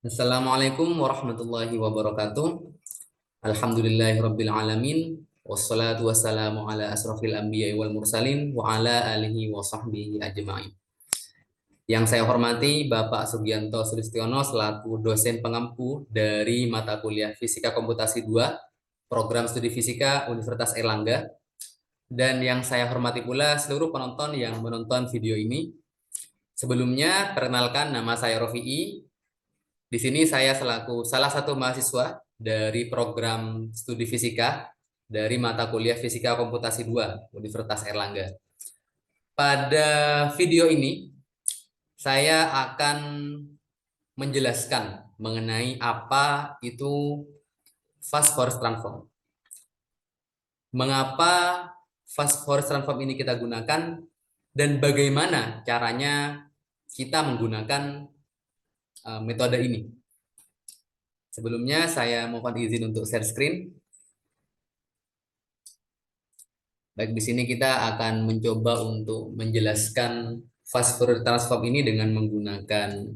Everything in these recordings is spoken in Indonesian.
Assalamualaikum warahmatullahi wabarakatuh. Alhamdulillahirabbil alamin. Wassalatu wassalamu ala asrofil anbiya'i wal mursalin wa ala alihi wa sahbihi ajma'in. Yang saya hormati Bapak Sugianto Sulistiono selaku dosen pengampu dari mata kuliah Fisika Komputasi 2, Program Studi Fisika Universitas Erlangga. Dan yang saya hormati pula seluruh penonton yang menonton video ini. Sebelumnya, perkenalkan nama saya Rofi'i. Di sini saya selaku salah satu mahasiswa dari program studi fisika dari mata kuliah Fisika Komputasi 2 Universitas Erlangga. Pada video ini saya akan menjelaskan mengenai apa itu fast Fourier transform. Mengapa fast Fourier transform ini kita gunakan dan bagaimana caranya kita menggunakan metode ini. Sebelumnya saya mohon izin untuk share screen. Baik, di sini kita akan mencoba untuk menjelaskan fast Fourier transform ini dengan menggunakan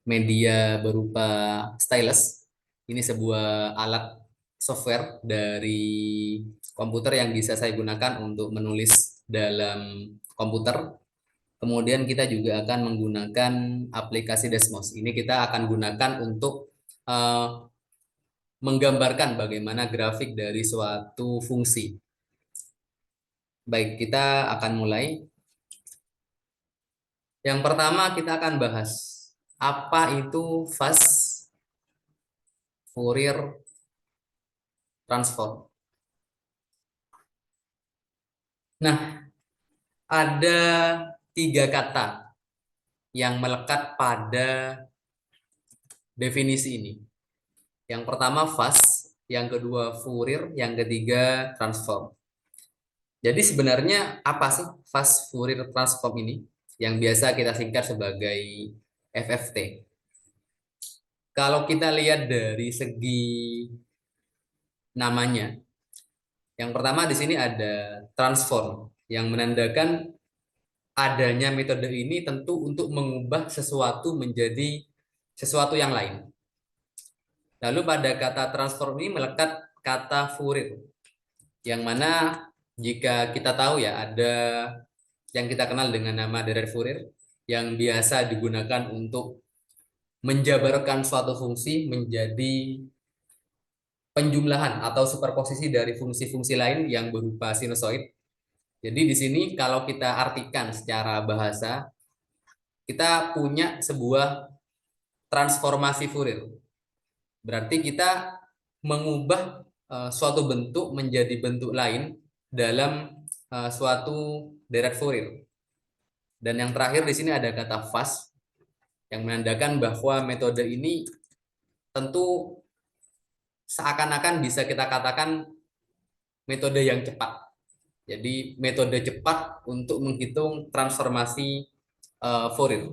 media berupa stylus. Ini sebuah alat software dari komputer yang bisa saya gunakan untuk menulis dalam komputer. Kemudian kita juga akan menggunakan aplikasi Desmos. Ini kita akan gunakan untuk menggambarkan bagaimana grafik dari suatu fungsi. Baik, kita akan mulai. Yang pertama kita akan bahas apa itu fast Fourier transform. Nah, ada tiga kata yang melekat pada definisi ini. Yang pertama fast, yang kedua Fourier, yang ketiga transform. Jadi sebenarnya apa sih fast Fourier transform ini? Yang biasa kita singkat sebagai FFT. Kalau kita lihat dari segi namanya, yang pertama di sini ada transform yang menandakan adanya metode ini tentu untuk mengubah sesuatu menjadi sesuatu yang lain. Lalu pada kata transform ini melekat kata Fourier, yang mana jika kita tahu ya ada yang kita kenal dengan nama Deret Fourier yang biasa digunakan untuk menjabarkan suatu fungsi menjadi penjumlahan atau superposisi dari fungsi-fungsi lain yang berupa sinusoid. Jadi di sini kalau kita artikan secara bahasa, kita punya sebuah transformasi Fourier. Berarti kita mengubah suatu bentuk menjadi bentuk lain dalam suatu deret Fourier. Dan yang terakhir di sini ada kata fast yang menandakan bahwa metode ini tentu seakan-akan bisa kita katakan metode yang cepat. Jadi metode cepat untuk menghitung transformasi Fourier.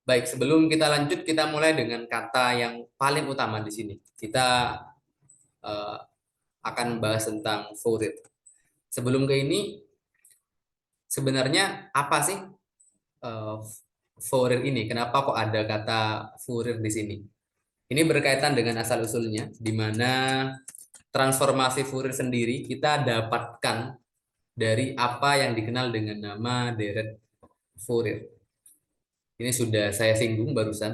Baik, sebelum kita lanjut, kita mulai dengan kata yang paling utama di sini. Kita uh, akan bahas tentang Fourier. Sebelum ke ini, sebenarnya apa sih uh, Fourier ini? Kenapa kok ada kata Fourier di sini? Ini berkaitan dengan asal-usulnya, di mana transformasi Fourier sendiri kita dapatkan dari apa yang dikenal dengan nama deret Fourier. Ini sudah saya singgung barusan.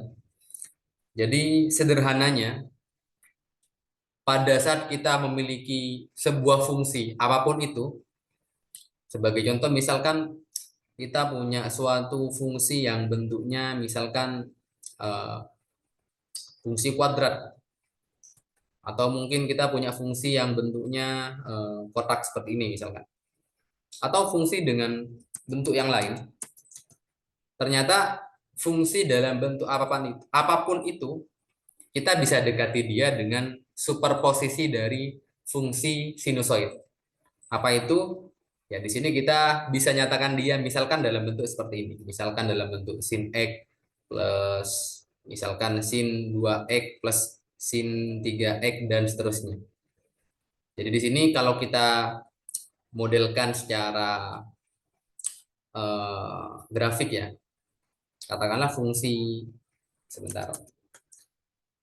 Jadi sederhananya, pada saat kita memiliki sebuah fungsi apapun itu, sebagai contoh misalkan kita punya suatu fungsi yang bentuknya misalkan eh, fungsi kuadrat, atau mungkin kita punya fungsi yang bentuknya kotak seperti ini misalkan, atau fungsi dengan bentuk yang lain. Ternyata fungsi dalam bentuk apapun itu kita bisa dekati dia dengan superposisi dari fungsi sinusoid. Apa itu? Ya, di sini kita bisa nyatakan dia misalkan dalam bentuk seperti ini. Misalkan dalam bentuk sin X plus misalkan sin 2X plus sin 3X dan seterusnya. Jadi di sini kalau kita modelkan secara grafik ya, katakanlah fungsi sebentar.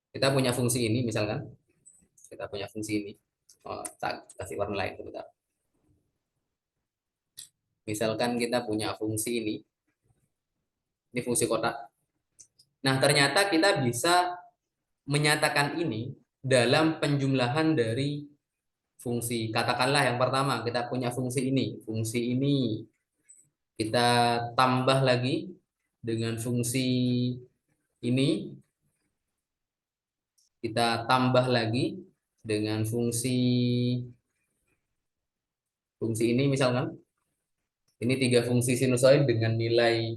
Kita punya fungsi ini misalkan, kita punya fungsi ini. Oh, tak kasih warna lain sebentar. Misalkan kita punya fungsi ini fungsi kotak. Nah, ternyata kita bisa menyatakan ini dalam penjumlahan dari fungsi. Katakanlah yang pertama, kita punya fungsi ini. Fungsi ini kita tambah lagi dengan fungsi ini. Kita tambah lagi dengan fungsi ini misalkan. Ini tiga fungsi sinusoid dengan nilai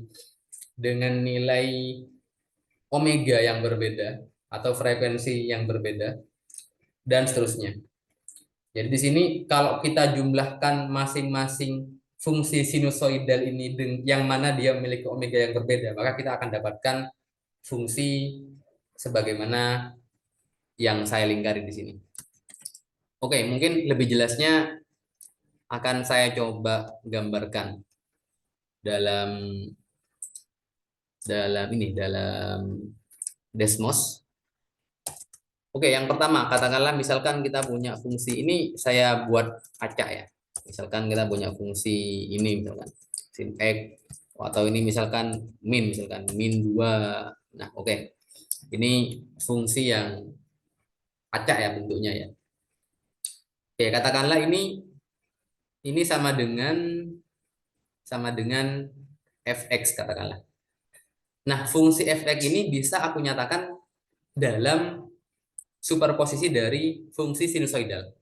omega yang berbeda atau frekuensi yang berbeda dan seterusnya. Jadi di sini kalau kita jumlahkan masing-masing fungsi sinusoidal ini yang mana dia memiliki omega yang berbeda, maka kita akan dapatkan fungsi sebagaimana yang saya lingkari di sini. Oke, mungkin lebih jelasnya akan saya coba gambarkan dalam dalam Desmos. Oke, yang pertama, katakanlah misalkan kita punya fungsi ini, saya buat acak ya. Misalkan kita punya fungsi ini, misalkan sin x, atau ini misalkan min 2. Nah, oke. Ini fungsi yang acak ya bentuknya ya. Oke, katakanlah ini sama dengan fx katakanlah. Nah, fungsi fx ini bisa aku nyatakan dalam superposisi dari fungsi sinusoidal.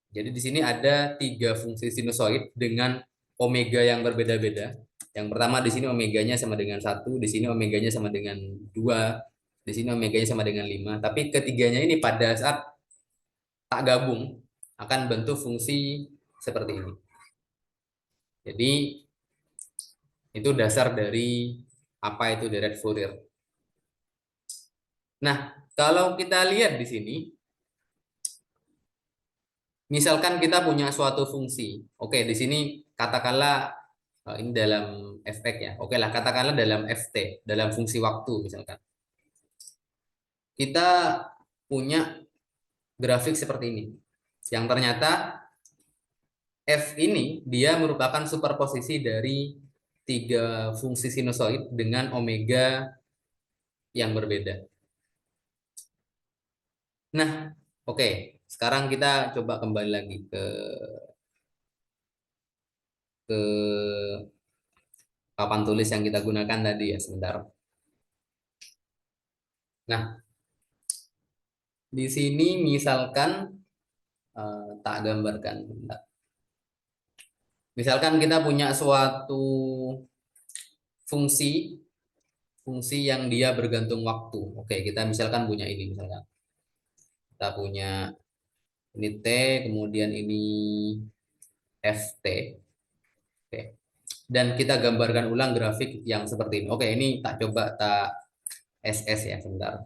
Jadi di sini ada tiga fungsi sinusoid dengan omega yang berbeda-beda. Yang pertama di sini omeganya sama dengan 1, di sini omeganya sama dengan 2, di sini omeganya sama dengan 5. Tapi ketiganya ini pada saat tak gabung akan bentuk fungsi seperti ini. Jadi itu dasar dari apa itu deret Fourier. Nah, kalau kita lihat di sini, misalkan kita punya suatu fungsi. Oke, di sini katakanlah ini dalam efek ya. Oke lah, katakanlah dalam FT, dalam fungsi waktu misalkan. Kita punya grafik seperti ini. Yang ternyata F ini dia merupakan superposisi dari tiga fungsi sinusoid dengan omega yang berbeda. Nah, oke. Sekarang kita coba kembali lagi ke papan tulis yang kita gunakan tadi ya sebentar. Nah, di sini misalkan tak gambarkan. Misalkan kita punya suatu fungsi fungsi yang dia bergantung waktu. Oke, kita misalkan punya ini misalkan. Kita punya ini T, kemudian ini FT. Oke. Dan kita gambarkan ulang grafik yang seperti ini. Oke, ini tak coba tak SS ya sebentar.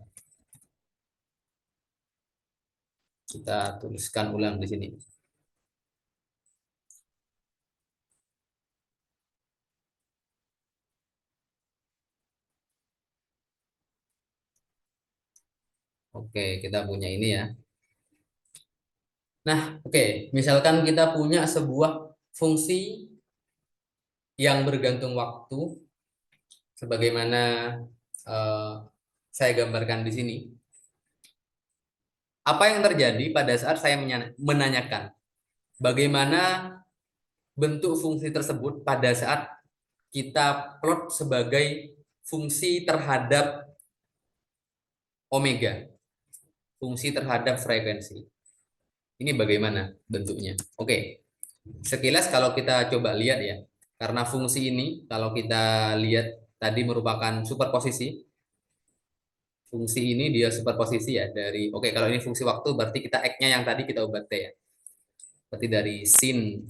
Kita tuliskan ulang di sini. Oke, kita punya ini ya. Nah, oke, misalkan kita punya sebuah fungsi yang bergantung waktu, sebagaimana eh, saya gambarkan di sini. Apa yang terjadi pada saat saya menanyakan bagaimana bentuk fungsi tersebut pada saat kita plot sebagai fungsi terhadap omega, fungsi terhadap frekuensi. Ini bagaimana bentuknya? Oke, sekilas kalau kita coba lihat ya, karena fungsi ini kalau kita lihat tadi merupakan superposisi, fungsi ini dia superposisi ya dari, oke kalau ini fungsi waktu berarti kita X-nya yang tadi kita ubah T ya. Berarti dari sin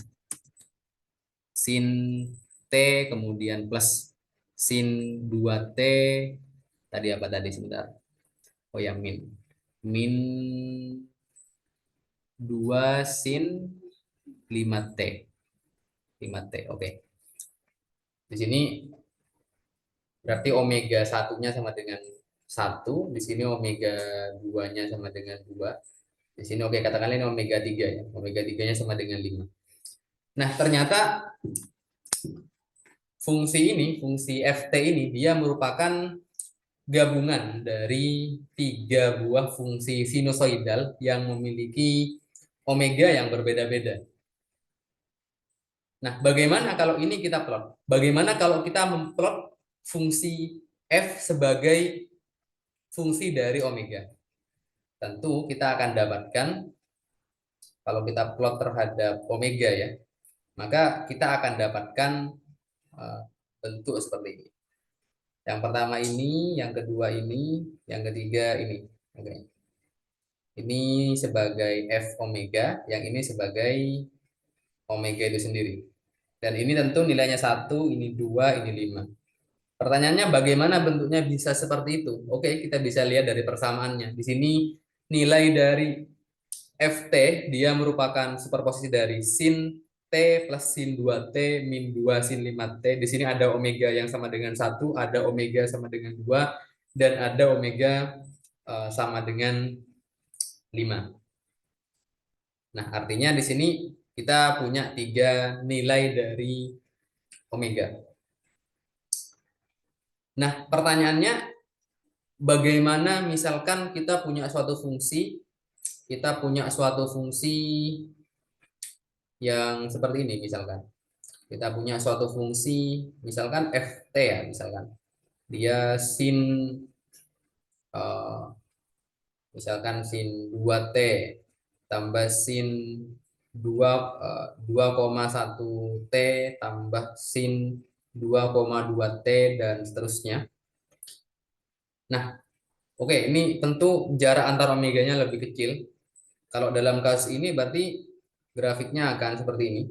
T kemudian plus sin 2T tadi apa tadi sebentar. Oh ya min 2 sin 5T. 5T. Oke. Di sini berarti omega satunya sama dengan 1, di sini omega 2-nya sama dengan 2. Di sini oke, katakanlah ini omega 3 ya. Omega 3-nya sama dengan 5. Nah, ternyata fungsi ft ini dia merupakan gabungan dari 3 buah fungsi sinusoidal yang memiliki omega yang berbeda-beda. Nah, bagaimana kalau ini kita plot? Bagaimana kalau kita memplot fungsi f sebagai fungsi dari omega? Tentu kita akan dapatkan kalau kita plot terhadap omega ya, maka kita akan dapatkan bentuk seperti ini. Yang pertama ini, yang kedua ini, yang ketiga ini. Oke. Ini sebagai f omega, yang ini sebagai omega itu sendiri. Dan ini tentu nilainya 1, ini 2, ini 5. Pertanyaannya bagaimana bentuknya bisa seperti itu? Oke, kita bisa lihat dari persamaannya. Di sini nilai dari ft dia merupakan superposisi dari sin t plus sin 2t min 2 sin 5t. Di sini ada omega yang sama dengan 1, ada omega sama dengan 2, dan ada omega sama dengan 5. Nah, artinya di sini kita punya 3 nilai dari omega. Nah, pertanyaannya bagaimana misalkan kita punya suatu fungsi yang seperti ini misalkan. Kita punya suatu fungsi misalkan ft ya, misalkan. Dia sin eh, misalkan sin 2t tambah sin 2,1 t tambah sin 2,2t dan seterusnya. Nah, oke, ini tentu jarak antar omeganya lebih kecil. Kalau dalam kasus ini berarti grafiknya akan seperti ini.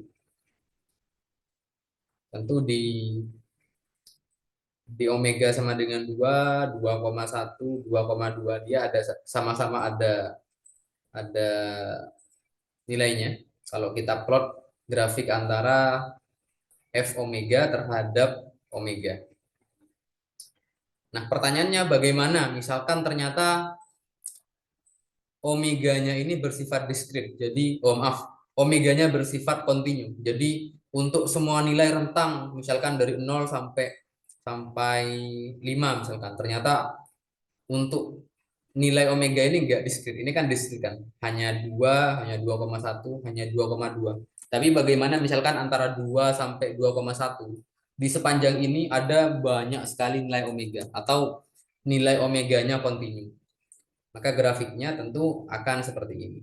Tentu di omega sama dengan 2,1, 2,2 dia ada sama-sama ada nilainya. Kalau kita plot grafik antara f omega terhadap omega. Nah, pertanyaannya bagaimana? Misalkan ternyata omeganya ini bersifat diskrit. Jadi, maaf, omeganya bersifat kontinu. Jadi, untuk semua nilai rentang, misalkan dari 0 sampai sampai 5 misalkan, ternyata untuk nilai omega ini enggak diskrit. Ini kan diskrit kan. Hanya 2, hanya 2,1, hanya 2,2. Tapi bagaimana misalkan antara 2 sampai 2,1? Di sepanjang ini ada banyak sekali nilai omega atau nilai omeganya kontinu. Maka grafiknya tentu akan seperti ini.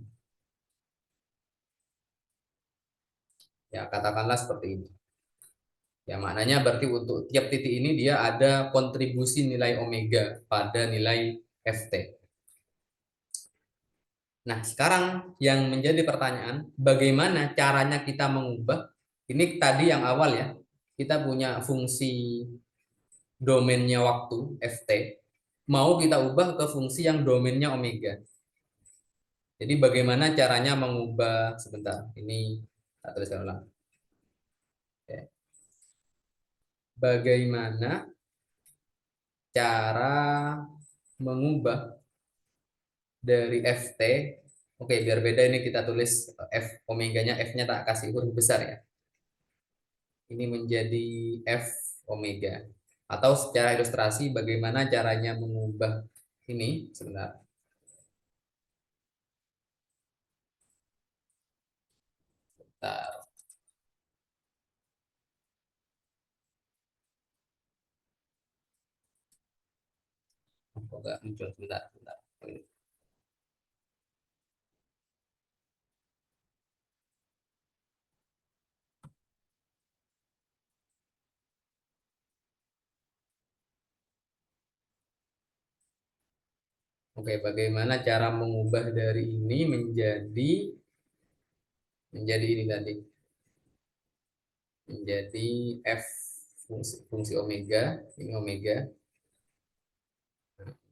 Ya, katakanlah seperti ini. Ya, maknanya berarti untuk tiap titik ini dia ada kontribusi nilai omega pada nilai Ft. Nah, sekarang yang menjadi pertanyaan, bagaimana caranya kita mengubah? Ini tadi yang awal ya, kita punya fungsi domainnya waktu, Ft. Mau kita ubah ke fungsi yang domainnya omega. Jadi bagaimana caranya mengubah, sebentar, ini tak tuliskan ulang. Oke. Bagaimana cara mengubah dari Ft. Oke, biar beda ini kita tulis F omeganya, F-nya tak kasih huruf besar ya. Ini menjadi F omega. Atau secara ilustrasi bagaimana caranya mengubah ini, sebentar. Bentar. Kok nggak muncul, sebentar, sebentar. Oke, bagaimana cara mengubah dari ini menjadi ini tadi, menjadi F fungsi omega, ini omega,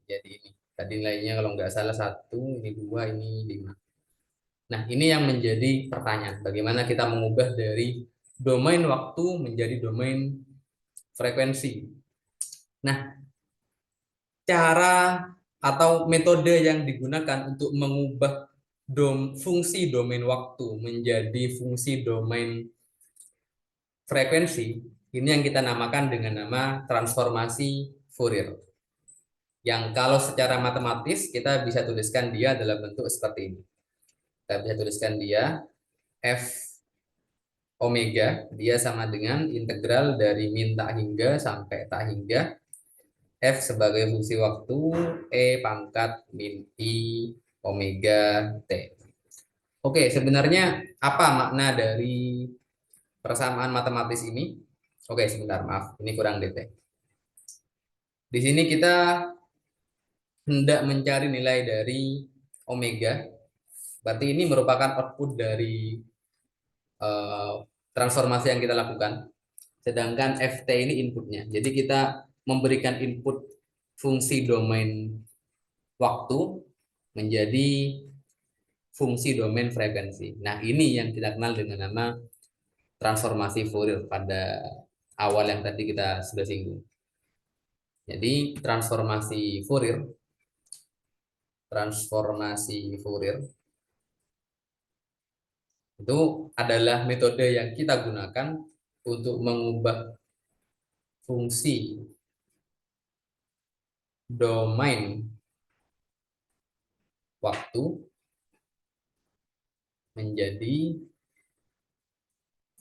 jadi ini. Tadi nilainya kalau nggak salah 1, ini 2, ini 5. Nah, ini yang menjadi pertanyaan. Bagaimana kita mengubah dari domain waktu menjadi domain frekuensi. Nah, cara atau metode yang digunakan untuk mengubah fungsi domain waktu menjadi fungsi domain frekuensi, ini yang kita namakan dengan nama transformasi Fourier. Yang kalau secara matematis kita bisa tuliskan dia dalam bentuk seperti ini. Kita bisa tuliskan dia F omega, dia sama dengan integral dari min tak hingga sampai tak hingga F sebagai fungsi waktu E pangkat min I omega T. Oke, sebenarnya apa makna dari persamaan matematis ini? Oke, sebentar, maaf, ini kurang detail. Di sini kita hendak mencari nilai dari omega. Berarti ini merupakan output dari eh, transformasi yang kita lakukan. Sedangkan ft ini inputnya. Jadi kita memberikan input fungsi domain waktu menjadi fungsi domain frekuensi. Nah, ini yang kita kenal dengan nama transformasi Fourier pada awal yang tadi kita sudah singgung. Jadi transformasi Fourier itu adalah metode yang kita gunakan untuk mengubah fungsi domain waktu menjadi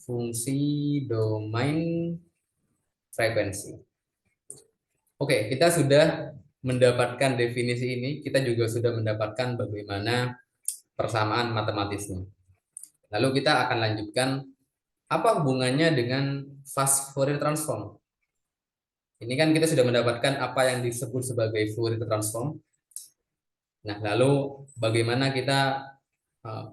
fungsi domain frekuensi. Oke, kita sudah mendapatkan definisi ini, kita juga sudah mendapatkan bagaimana persamaan matematisnya. Lalu kita akan lanjutkan apa hubungannya dengan fast Fourier transform. Ini kan kita sudah mendapatkan apa yang disebut sebagai Fourier transform. Nah, lalu bagaimana kita uh,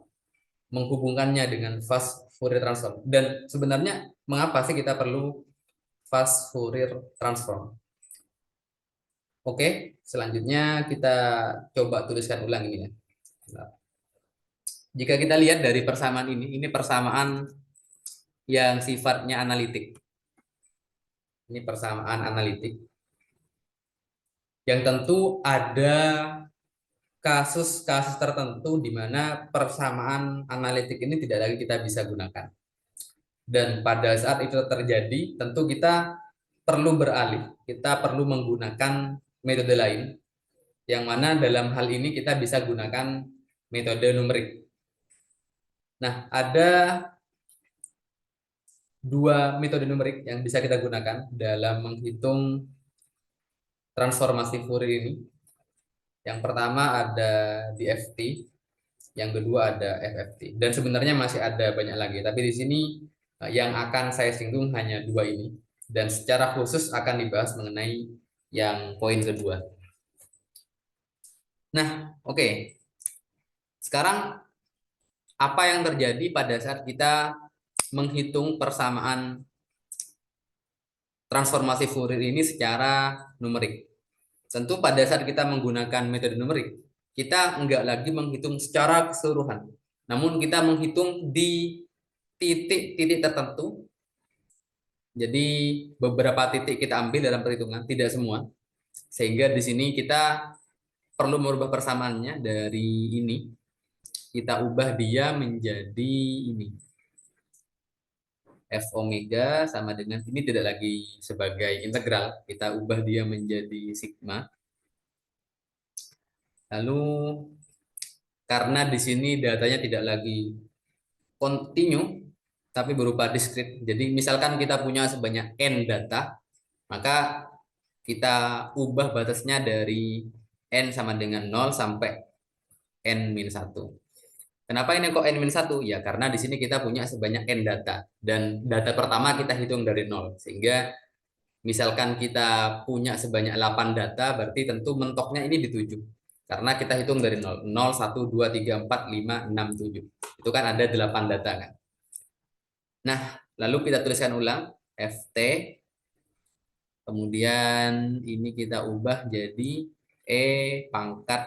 menghubungkannya dengan fast Fourier transform? Dan sebenarnya mengapa sih kita perlu fast Fourier transform? Oke, selanjutnya kita coba tuliskan ulang ini ya. Nah, jika kita lihat dari persamaan ini persamaan yang sifatnya analitik. Ini persamaan analitik yang tentu ada kasus-kasus tertentu di mana persamaan analitik ini tidak lagi kita bisa gunakan. Dan pada saat itu terjadi, tentu kita perlu beralih, kita perlu menggunakan metode lain, yang mana dalam hal ini kita bisa gunakan metode numerik. Nah, ada dua metode numerik yang bisa kita gunakan dalam menghitung transformasi Fourier ini. Yang pertama ada DFT, yang kedua ada FFT. Dan sebenarnya masih ada banyak lagi, tapi di sini yang akan saya singgung hanya dua ini. Dan secara khusus akan dibahas mengenai yang poin kedua. Nah, oke. Sekarang apa yang terjadi pada saat kita menghitung persamaan transformasi Fourier ini secara numerik? Tentu pada saat kita menggunakan metode numerik, kita enggak lagi menghitung secara keseluruhan, namun kita menghitung di titik-titik tertentu. Jadi beberapa titik kita ambil dalam perhitungan, tidak semua. Sehingga di sini kita perlu merubah persamaannya dari ini. Kita ubah dia menjadi ini. F omega sama dengan ini tidak lagi sebagai integral. Kita ubah dia menjadi sigma. Lalu karena di sini datanya tidak lagi kontinu, tapi berupa diskrit. Jadi misalkan kita punya sebanyak n data, maka kita ubah batasnya dari n sama dengan 0 sampai n-1. Kenapa ini kok n-1? Ya karena di sini kita punya sebanyak n data. Dan data pertama kita hitung dari 0. Sehingga misalkan kita punya sebanyak 8 data, berarti tentu mentoknya ini di 7. Karena kita hitung dari 0. 0, 1, 2, 3, 4, 5, 6, 7. Itu kan ada 8 data kan. Nah, lalu kita tuliskan ulang. FT. Kemudian ini kita ubah jadi E pangkat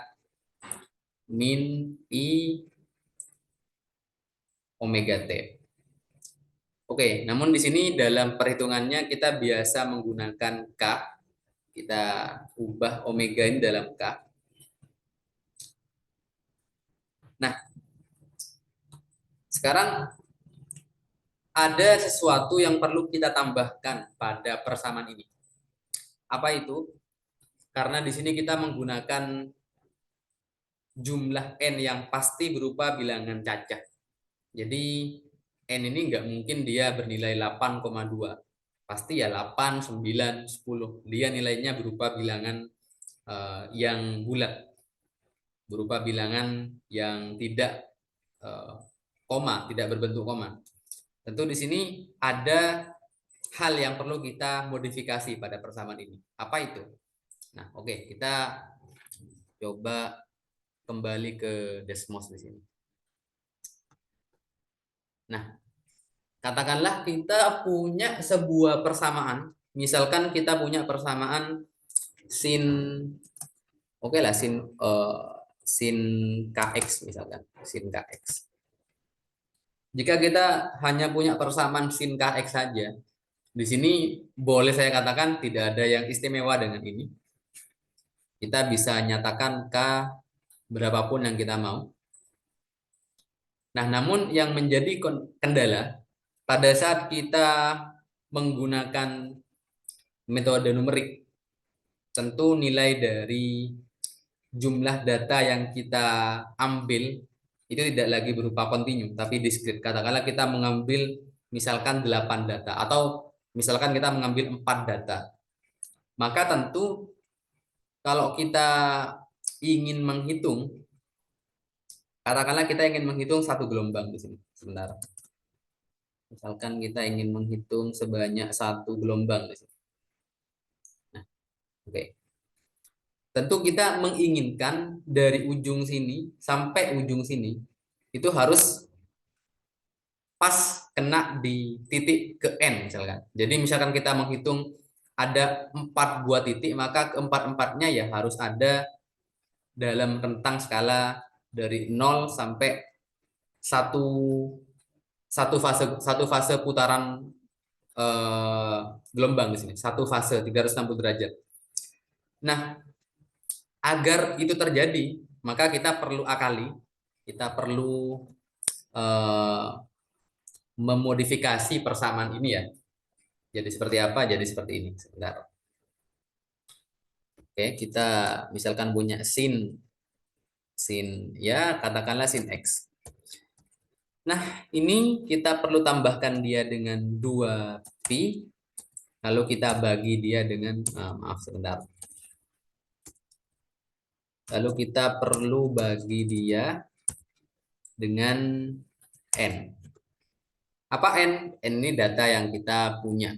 min I omega T. Oke, namun di sini dalam perhitungannya kita biasa menggunakan K. Kita ubah omega ini dalam K. Nah, sekarang ada sesuatu yang perlu kita tambahkan pada persamaan ini. Apa itu? Karena di sini kita menggunakan jumlah n yang pasti berupa bilangan cacah. Jadi n ini nggak mungkin dia bernilai 8,2. Pasti ya 8, 9, 10. Dia nilainya berupa bilangan yang bulat, berupa bilangan yang tidak koma, tidak berbentuk koma. Tentu di sini ada hal yang perlu kita modifikasi pada persamaan ini. Apa itu? Nah, oke, kita coba kembali ke Desmos di sini. Nah, katakanlah kita punya sebuah persamaan. Misalkan kita punya persamaan sin, oke lah, sin kx misalkan, sin kx. Jika kita hanya punya persamaan sin kx saja, di sini boleh saya katakan tidak ada yang istimewa dengan ini. Kita bisa nyatakan k berapapun yang kita mau. Nah, namun yang menjadi kendala pada saat kita menggunakan metode numerik, tentu nilai dari jumlah data yang kita ambil itu tidak lagi berupa kontinu, tapi diskrit. Katakanlah kita mengambil misalkan 8 data, atau misalkan kita mengambil 4 data. Maka tentu kalau kita ingin menghitung, katakanlah kita ingin menghitung satu gelombang di sini. Sebentar. Misalkan kita ingin menghitung sebanyak satu gelombang di sini. Nah, oke. Tentu kita menginginkan dari ujung sini sampai ujung sini itu harus pas kena di titik ke N misalkan. Jadi misalkan kita menghitung ada 4 buah titik, maka keempat-empatnya ya harus ada dalam rentang skala dari 0 sampai satu satu fase putaran gelombang di sini, satu fase 360 derajat. Nah, agar itu terjadi, maka kita perlu akali, kita perlu memodifikasi persamaan ini ya. Jadi seperti apa? Jadi seperti ini. Sebentar. Oke, kita misalkan punya sin ya katakanlah sin x. Nah, ini kita perlu tambahkan dia dengan 2pi, lalu kita bagi dia dengan maaf sebentar. Lalu kita perlu bagi dia dengan n. Apa n? N ini data yang kita punya.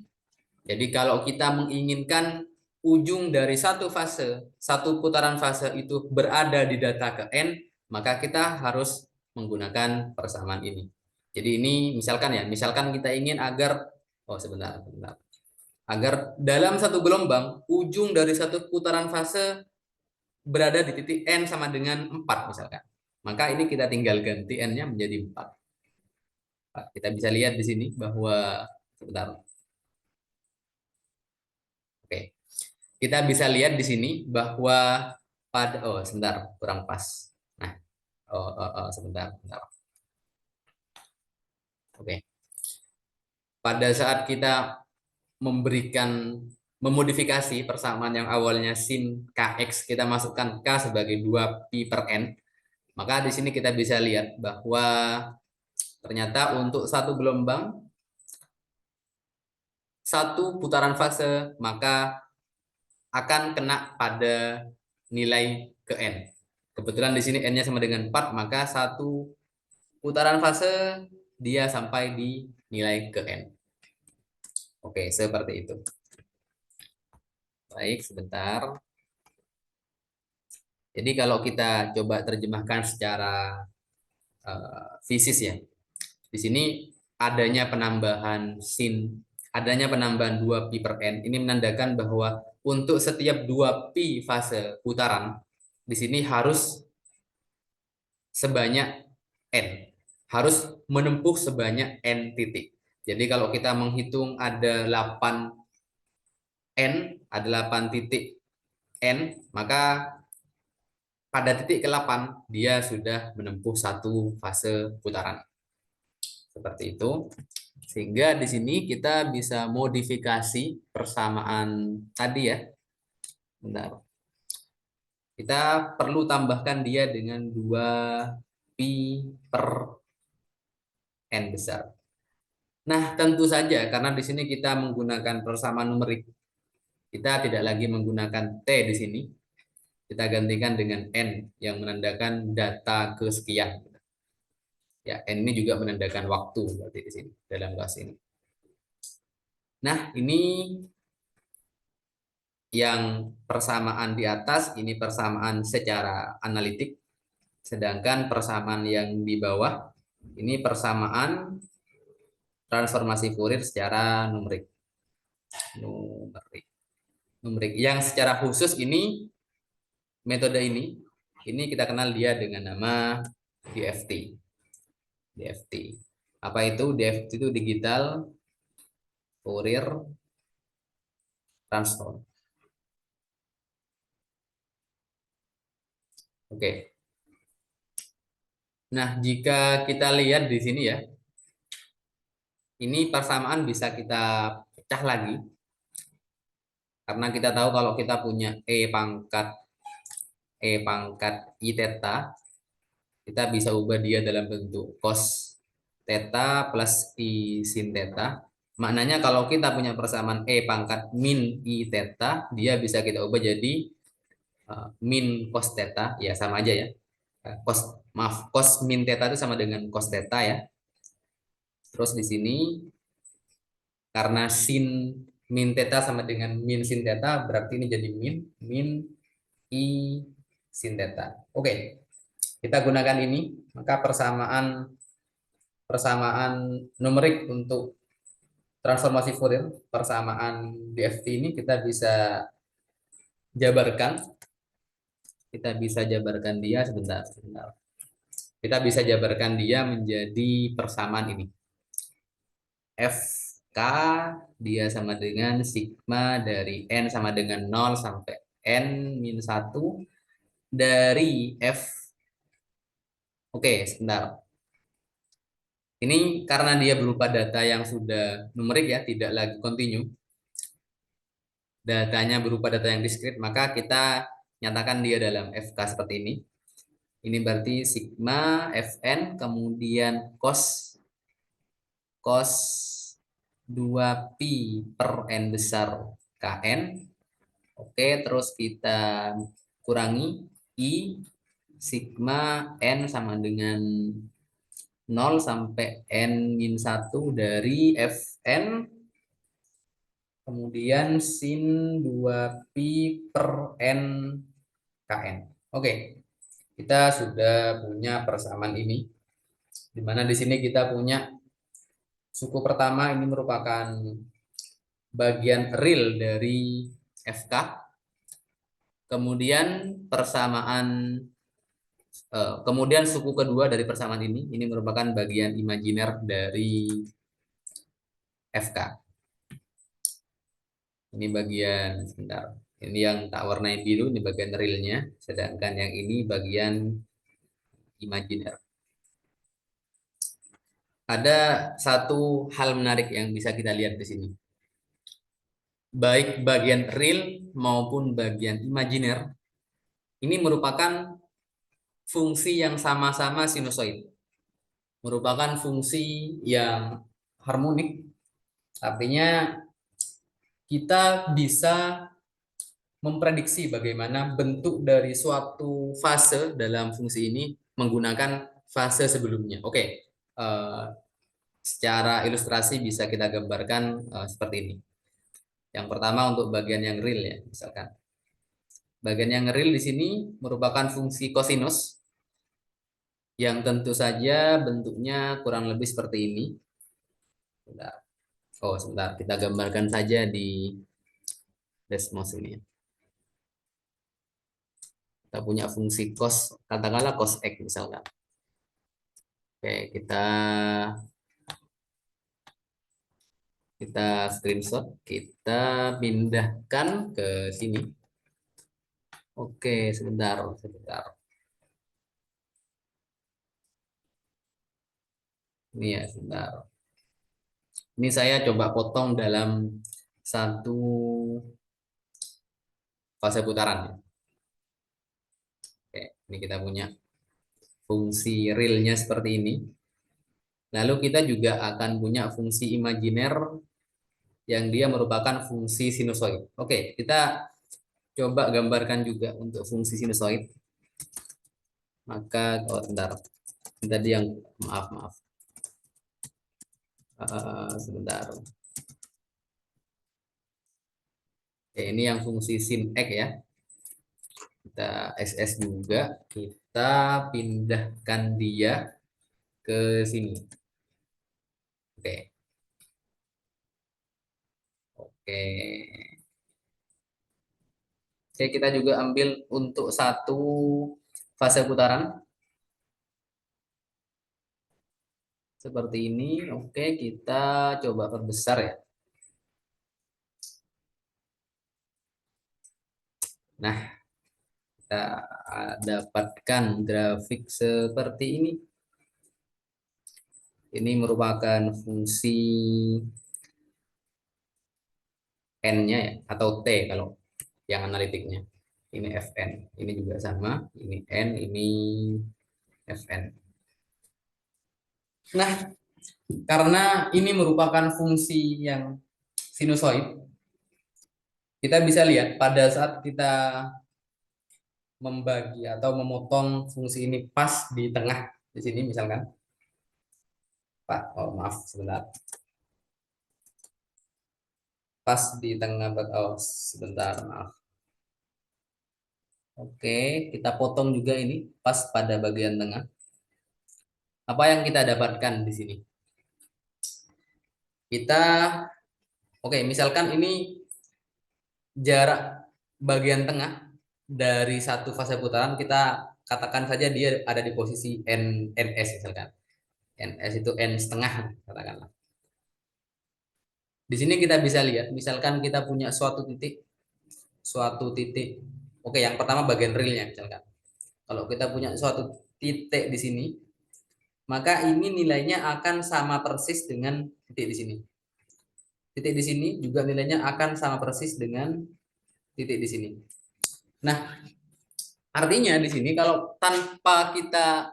Jadi kalau kita menginginkan ujung dari satu fase, satu putaran fase itu berada di data ke n, maka kita harus menggunakan persamaan ini. Jadi ini misalkan ya, misalkan kita ingin agar, oh sebentar. Agar dalam satu gelombang, ujung dari satu putaran fase berada di titik n sama dengan 4 misalkan. Maka ini kita tinggal ganti n-nya menjadi 4. Kita bisa lihat di sini bahwa, sebentar. Oke. Kita bisa lihat di sini bahwa pada, oh sebentar, kurang pas. Nah, sebentar. Oke. Pada saat kita memodifikasi persamaan yang awalnya sin kx, kita masukkan k sebagai 2pi per n, maka di sini kita bisa lihat bahwa ternyata untuk satu gelombang, satu putaran fase, maka akan kena pada nilai ke n. Kebetulan di sini n-nya sama dengan 4, maka satu putaran fase dia sampai di nilai ke n. Oke, seperti itu. Baik, sebentar. Jadi kalau kita coba terjemahkan secara fisis ya. Di sini adanya penambahan sin, adanya penambahan 2pi per n, ini menandakan bahwa untuk setiap 2pi fase putaran, di sini harus sebanyak n. Harus menempuh sebanyak n titik. Jadi kalau kita menghitung ada 8 N adalah 8 titik N, maka pada titik ke-8 dia sudah menempuh satu fase putaran. Seperti itu. Sehingga di sini kita bisa modifikasi persamaan tadi ya. Bentar. Kita perlu tambahkan dia dengan 2 pi per N besar. Nah, tentu saja karena di sini kita menggunakan persamaan numerik, kita tidak lagi menggunakan T di sini. Kita gantikan dengan N yang menandakan data kesekian. Ya, N ini juga menandakan waktu berarti di sini dalam kelas ini. Nah, ini yang persamaan di atas ini persamaan secara analitik, sedangkan persamaan yang di bawah ini persamaan transformasi Fourier secara numerik. Numerik. Yang secara khusus ini metode ini kita kenal dia dengan nama DFT. DFT. Apa itu? DFT itu digital Fourier transform. Oke. Nah, jika kita lihat di sini ya, ini persamaan bisa kita pecah lagi. Karena kita tahu kalau kita punya E pangkat I theta, kita bisa ubah dia dalam bentuk cos theta plus I sin theta. Maknanya kalau kita punya persamaan E pangkat min I theta, dia bisa kita ubah jadi min cos theta, ya sama aja ya. Cos min theta itu sama dengan cos theta ya. Terus di sini karena sin min theta sama dengan min sin theta, berarti ini jadi min I sin theta. Oke, kita gunakan ini, maka persamaan numerik untuk transformasi Fourier, persamaan DFT ini kita bisa jabarkan. Kita bisa jabarkan dia sebentar. Kita bisa jabarkan dia menjadi persamaan ini. FK dia sama dengan sigma dari N sama dengan 0 sampai N min 1 dari F. Oke, sebentar. Ini karena dia berupa data yang sudah numerik ya, tidak lagi kontinu. Datanya berupa data yang diskrit, maka kita nyatakan dia dalam FK seperti ini. Ini berarti sigma Fn kemudian cos 2pi per N besar Kn. Oke, terus kita kurangi I sigma N sama dengan 0 sampai N min 1 dari Fn kemudian sin 2pi per N Kn. Oke, kita sudah punya persamaan ini, di mana di sini kita punya suku pertama ini merupakan bagian real dari FK, kemudian kemudian suku kedua dari persamaan ini merupakan bagian imajiner dari FK. Ini bagian, sebentar, ini yang tak warnai biru, ini bagian realnya, sedangkan yang ini bagian imajiner. Ada satu hal menarik yang bisa kita lihat di sini. Baik bagian real maupun bagian imajiner, ini merupakan fungsi yang sama-sama sinusoid. Merupakan fungsi yang harmonik, artinya kita bisa memprediksi bagaimana bentuk dari suatu fase dalam fungsi ini menggunakan fase sebelumnya. Oke, secara ilustrasi bisa kita gambarkan seperti ini. Yang pertama untuk bagian yang real ya, misalkan. Bagian yang real di sini merupakan fungsi kosinus yang tentu saja bentuknya kurang lebih seperti ini. Oh, sebentar, kita gambarkan saja di Desmos ini. Kita punya fungsi cos, katakanlah cos X misalkan. Oke, kita Kita screenshot, kita pindahkan ke sini. Oke, sebentar, sebentar. Ini ya, sebentar. Ini saya coba potong dalam satu fase putaran. Oke, ini kita punya fungsi realnya seperti ini. Lalu kita juga akan punya fungsi imajiner yang dia merupakan fungsi sinusoid. Oke, kita coba gambarkan juga untuk fungsi sinusoid. Maka, oh, bentar. Ini tadi yang, maaf, maaf. Sebentar. Oke, ini yang fungsi sin X ya. Kita SS juga. Kita pindahkan dia ke sini. Oke, oke. Oke, kita juga ambil untuk satu fase putaran seperti ini. Oke, kita coba perbesar ya. Nah, kita dapatkan grafik seperti ini. Ini merupakan fungsi N-nya ya, atau T kalau yang analitiknya. Ini Fn, ini juga sama. Ini N, ini Fn. Nah, karena ini merupakan fungsi yang sinusoid, kita bisa lihat pada saat kita membagi atau memotong fungsi ini pas di tengah di sini misalkan. Pak, oh maaf sebentar. Pas di tengah, oh sebentar, maaf. Oke, kita potong juga ini pas pada bagian tengah. Apa yang kita dapatkan di sini? Kita, oke, misalkan ini jarak bagian tengah dari satu fase putaran, kita katakan saja dia ada di posisi NS misalkan. NS itu N setengah katakanlah. Di sini kita bisa lihat, misalkan kita punya suatu titik. Oke, yang pertama bagian realnya misalkan. Kalau kita punya suatu titik di sini, maka ini nilainya akan sama persis dengan titik di sini. Titik di sini juga nilainya akan sama persis dengan titik di sini. Nah, artinya di sini kalau tanpa kita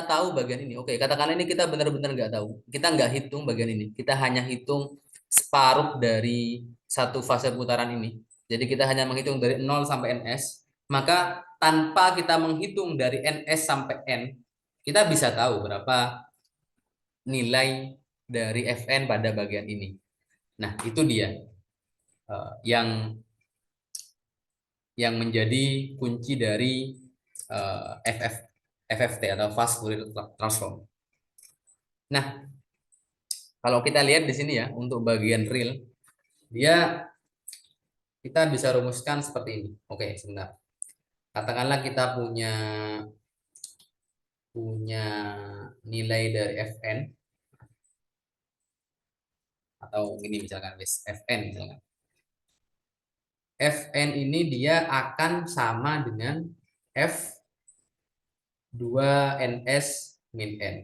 tahu bagian ini, oke, katakan ini kita benar-benar nggak tahu, kita nggak hitung bagian ini, kita hanya hitung separuh dari satu fase putaran ini. Jadi kita hanya menghitung dari 0 sampai ns, maka tanpa kita menghitung dari ns sampai n, kita bisa tahu berapa nilai dari Fn pada bagian ini. Nah, itu dia yang menjadi kunci dari FF, FFT atau fast Fourier transform. Nah, kalau kita lihat di sini ya, untuk bagian real, dia kita bisa rumuskan seperti ini. Oke, sebentar. Katakanlah kita punya nilai dari Fn, atau ini misalkan Fn misalkan. Fn ini dia akan sama dengan F2ns min n.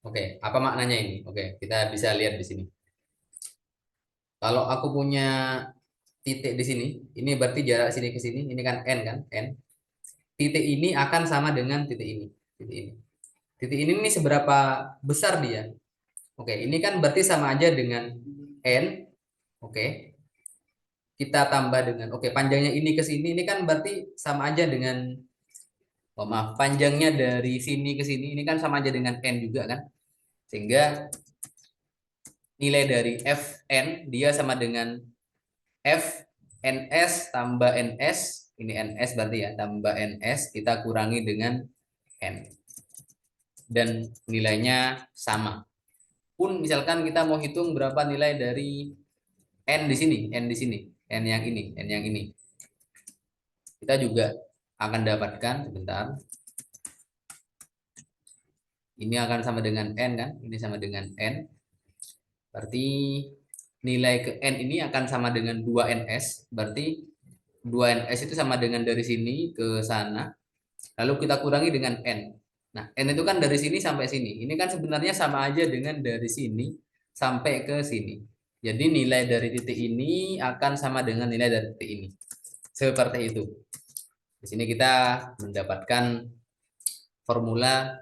Oke, apa maknanya ini? Oke, kita bisa lihat di sini. Kalau aku punya titik di sini, ini berarti jarak sini ke sini, ini kan n kan, n. Titik ini akan sama dengan titik ini, titik ini. Titik ini nih seberapa besar dia? Oke, ini kan berarti sama aja dengan n. Oke, kita tambah dengan, oke, panjangnya ini ke sini, ini kan berarti sama aja dengan, oh maaf, panjangnya dari sini ke sini, ini kan sama aja dengan n juga kan? Sehingga nilai dari Fn dia sama dengan Fns tambah Ns, ini Ns berarti ya, tambah Ns kita kurangi dengan N. Dan nilainya sama. Pun misalkan kita mau hitung berapa nilai dari N di sini, N di sini, N yang ini, N yang ini. Kita juga akan dapatkan, sebentar. Ini akan sama dengan N kan, ini sama dengan N. Berarti nilai ke N ini akan sama dengan 2NS. Berarti 2NS itu sama dengan dari sini ke sana. Lalu kita kurangi dengan N. Nah, N itu kan dari sini sampai sini. Ini kan sebenarnya sama aja dengan dari sini sampai ke sini. Jadi nilai dari titik ini akan sama dengan nilai dari titik ini. Seperti itu. Di sini kita mendapatkan formula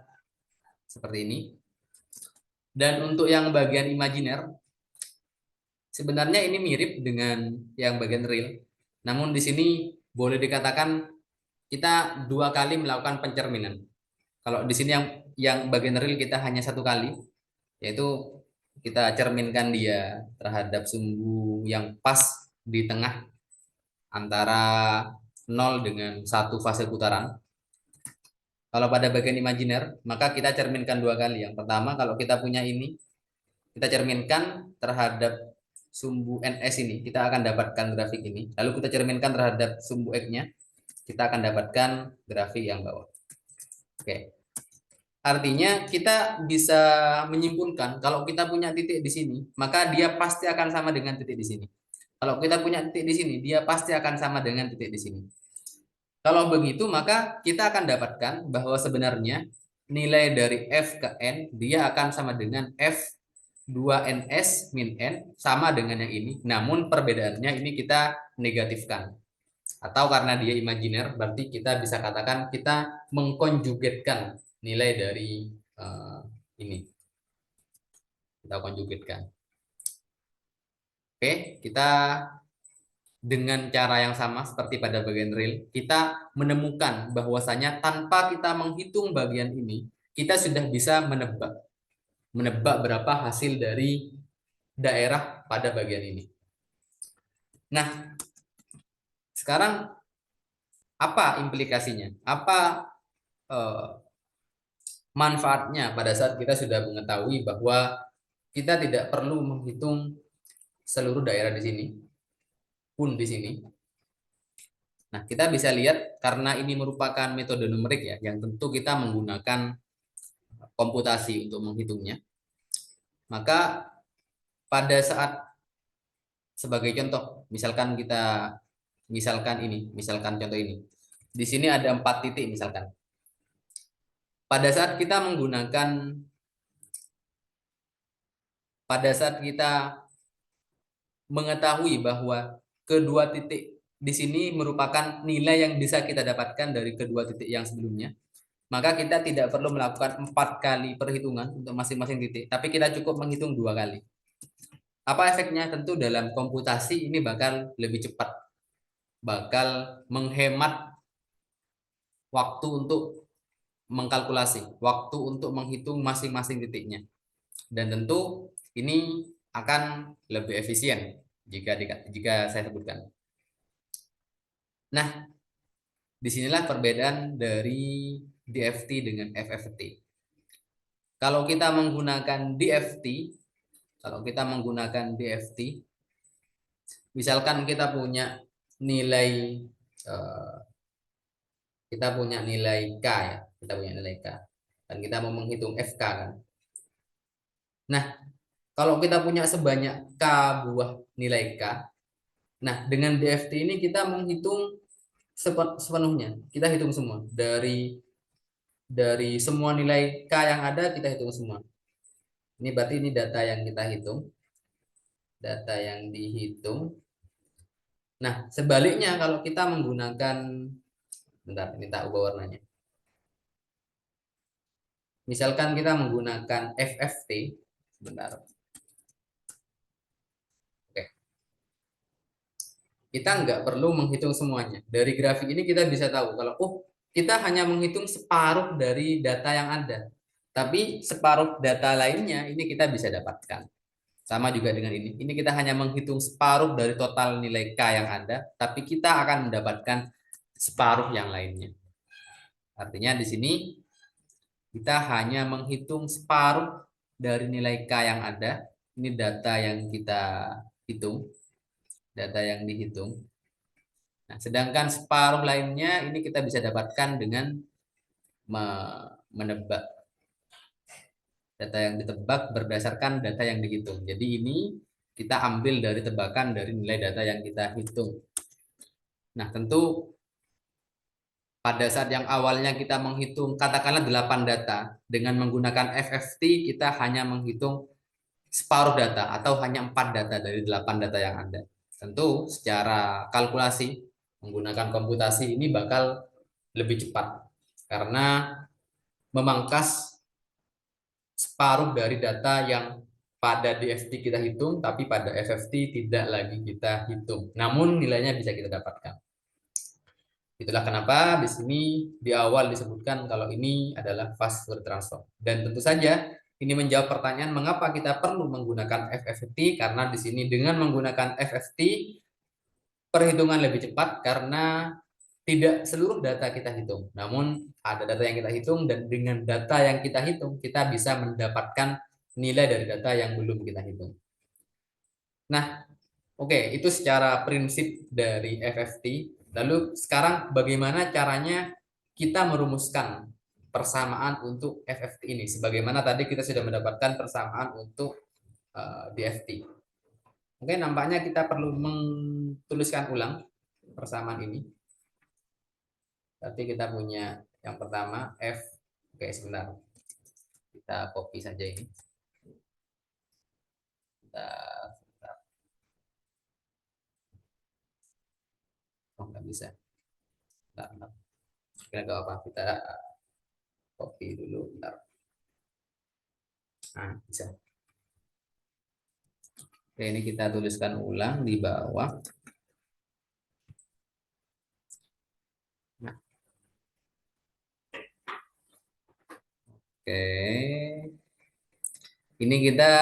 seperti ini. Dan untuk yang bagian imajiner, sebenarnya ini mirip dengan yang bagian real. Namun di sini boleh dikatakan kita dua kali melakukan pencerminan. Kalau di sini yang bagian real kita hanya satu kali, yaitu kita cerminkan dia terhadap sumbu yang pas di tengah antara 0 dengan satu fase putaran. Kalau pada bagian imajiner, maka kita cerminkan dua kali. Yang pertama, kalau kita punya ini, kita cerminkan terhadap sumbu NS ini, kita akan dapatkan grafik ini. Lalu kita cerminkan terhadap sumbu X-nya, kita akan dapatkan grafik yang bawah. Oke. Artinya kita bisa menyimpulkan kalau kita punya titik di sini, maka dia pasti akan sama dengan titik di sini. Kalau kita punya titik di sini, dia pasti akan sama dengan titik di sini. Kalau begitu, maka kita akan dapatkan bahwa sebenarnya nilai dari F ke N, dia akan sama dengan F 2NS min N, sama dengan yang ini. Namun perbedaannya ini kita negatifkan. Atau karena dia imajiner, berarti kita bisa katakan kita mengkonjugatkan nilai dari ini. Kita konjugatkan. Oke, kita dengan cara yang sama seperti pada bagian real, kita menemukan bahwasanya tanpa kita menghitung bagian ini, kita sudah bisa menebak berapa hasil dari daerah pada bagian ini. Nah, sekarang apa implikasinya? Apa eh, manfaatnya pada saat kita sudah mengetahui bahwa kita tidak perlu menghitung seluruh daerah di sini, pun di sini. Nah, kita bisa lihat karena ini merupakan metode numerik ya, yang tentu kita menggunakan komputasi untuk menghitungnya. Maka pada saat sebagai contoh, misalkan contoh ini. Di sini ada 4 titik misalkan. Pada saat kita menggunakan pada saat kita mengetahui bahwa kedua titik di sini merupakan nilai yang bisa kita dapatkan dari kedua titik yang sebelumnya, maka kita tidak perlu melakukan 4 kali perhitungan untuk masing-masing titik, tapi kita cukup menghitung 2 kali. Apa efeknya? Tentu dalam komputasi ini bakal lebih cepat, bakal menghemat waktu untuk mengkalkulasi, waktu untuk menghitung masing-masing titiknya. Dan tentu ini akan lebih efisien jika saya sebutkan. Nah, disinilah perbedaan dari DFT dengan FFT. Kalau kita menggunakan DFT, misalkan eh, kita punya nilai K ya, kita punya nilai K, dan kita mau menghitung FK kan. Nah, kalau kita punya sebanyak K buah nilai K, nah dengan DFT ini kita menghitung sepenuhnya, kita hitung semua dari semua nilai K yang ada kita hitung semua. Ini berarti ini data yang kita hitung, data yang dihitung. Nah, sebaliknya kalau kita menggunakan, bentar, ini tak ubah warnanya. Misalkan kita menggunakan FFT, sebentar. Oke. Kita nggak perlu menghitung semuanya. Dari grafik ini kita bisa tahu kalau, kita hanya menghitung separuh dari data yang ada. Tapi separuh data lainnya ini kita bisa dapatkan. Sama juga dengan ini. Ini kita hanya menghitung separuh dari total nilai K yang ada, tapi kita akan mendapatkan separuh yang lainnya. Artinya di sini kita hanya menghitung separuh dari nilai K yang ada. Ini data yang kita hitung, data yang dihitung. Nah, sedangkan separuh lainnya ini kita bisa dapatkan dengan menebak. Data yang ditebak berdasarkan data yang dihitung. Jadi ini kita ambil dari tebakan dari nilai data yang kita hitung. Nah, tentu pada saat yang awalnya kita menghitung katakanlah 8 data dengan menggunakan FFT, kita hanya menghitung separuh data atau hanya 4 data dari 8 data yang ada. Tentu secara kalkulasi menggunakan komputasi ini bakal lebih cepat karena memangkas separuh dari data yang pada DFT kita hitung, tapi pada FFT tidak lagi kita hitung. Namun nilainya bisa kita dapatkan. Itulah kenapa di sini di awal disebutkan kalau ini adalah fast food transform. Dan tentu saja ini menjawab pertanyaan mengapa kita perlu menggunakan FFT, karena di sini dengan menggunakan FFT perhitungan lebih cepat karena tidak seluruh data kita hitung. Namun ada data yang kita hitung dan dengan data yang kita hitung kita bisa mendapatkan nilai dari data yang belum kita hitung. Nah, oke, itu secara prinsip dari FFT. Lalu sekarang bagaimana caranya kita merumuskan persamaan untuk FFT ini? Sebagaimana tadi kita sudah mendapatkan persamaan untuk DFT. Oke, nampaknya kita perlu menuliskan ulang persamaan ini. Berarti kita punya yang pertama F. Oke, sebentar. Kita copy saja ini. Kita, oh, nggak bisa. Bentar. Kita nggak apa, kita copy dulu. Bentar. Nah, bisa. Oke, ini kita tuliskan ulang di bawah. Nah, oke. Ini kita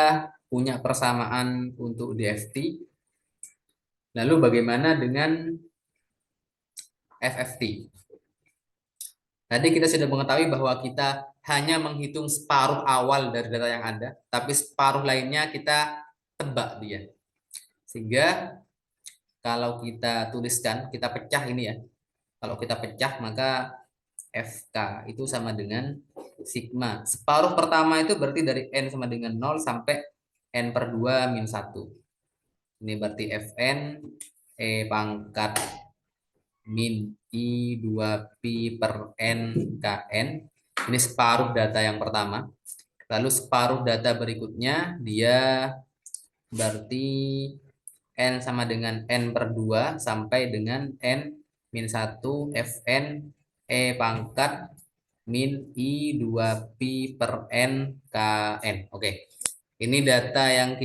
punya persamaan untuk DFT. Lalu bagaimana dengan FFT? Tadi kita sudah mengetahui bahwa kita hanya menghitung separuh awal dari data yang ada, tapi separuh lainnya kita tebak dia. Sehingga kalau kita tuliskan, kita pecah ini ya. Kalau kita pecah maka FK itu sama dengan sigma. Separuh pertama itu berarti dari N sama dengan 0 sampai N per 2 min 1. Ini berarti Fn E pangkat min I 2Pi per N Kn. Ini separuh data yang pertama. Lalu separuh data berikutnya dia berarti N sama dengan N per 2 sampai dengan N min 1 Fn E pangkat min I 2Pi per N Kn. Oke. Ini data yang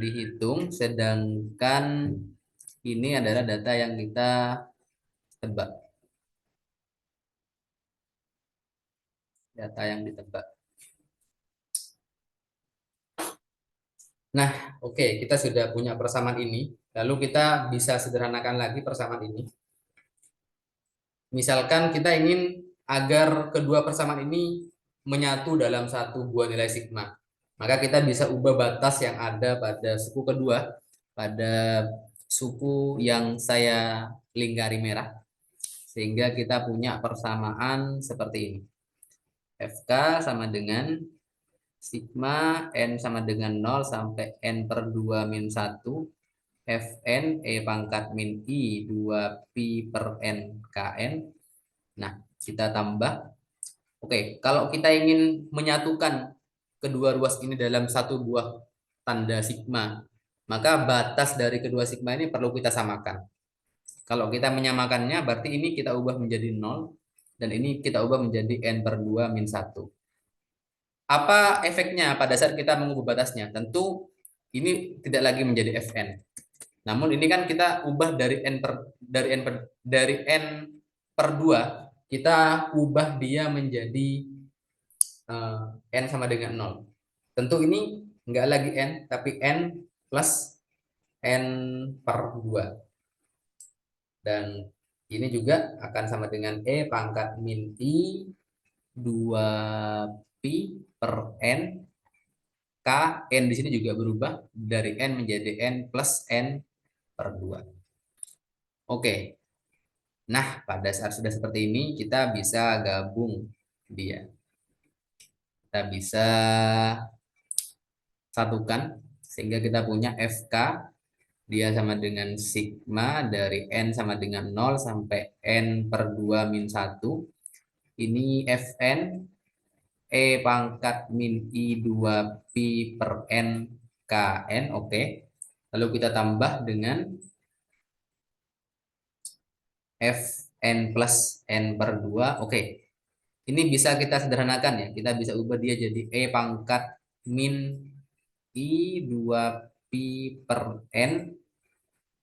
dihitung, sedangkan ini adalah data yang kita tebak. Data yang ditebak. Nah, oke, kita sudah punya persamaan ini. Lalu kita bisa sederhanakan lagi persamaan ini. Misalkan kita ingin agar kedua persamaan ini menyatu dalam satu buah nilai sigma. Maka kita bisa ubah batas yang ada pada suku kedua, pada suku yang saya lingkari merah. Sehingga kita punya persamaan seperti ini. FK sama dengan sigma N sama dengan 0 sampai N per 2 min 1 Fn E pangkat min I 2 Pi per N Kn. Nah, kita tambah. Oke, kalau kita ingin menyatukan kedua ruas ini dalam satu buah tanda sigma, maka batas dari kedua sigma ini perlu kita samakan. Kalau kita menyamakannya, berarti ini kita ubah menjadi 0, dan ini kita ubah menjadi N per 2 min 1. Apa efeknya pada saat kita mengubah batasnya? Tentu ini tidak lagi menjadi Fn. Namun ini kan kita ubah dari N per 2, kita ubah dia menjadi N sama dengan 0. Tentu ini enggak lagi N, tapi N plus N per 2. Dan ini juga akan sama dengan E pangkat min I 2Pi per N. K, N di sini juga berubah dari N menjadi N plus N per 2. Oke. Nah, pada saat sudah seperti ini, kita bisa gabung dia. Kita bisa satukan, sehingga kita punya FK, dia sama dengan sigma dari N sama dengan 0 sampai N per 2 min 1. Ini Fn, E pangkat min I 2 pi per N Kn, oke. Lalu kita tambah dengan Fn plus N per 2, oke. Ini bisa kita sederhanakan ya. Kita bisa ubah dia jadi E pangkat min I 2 pi per N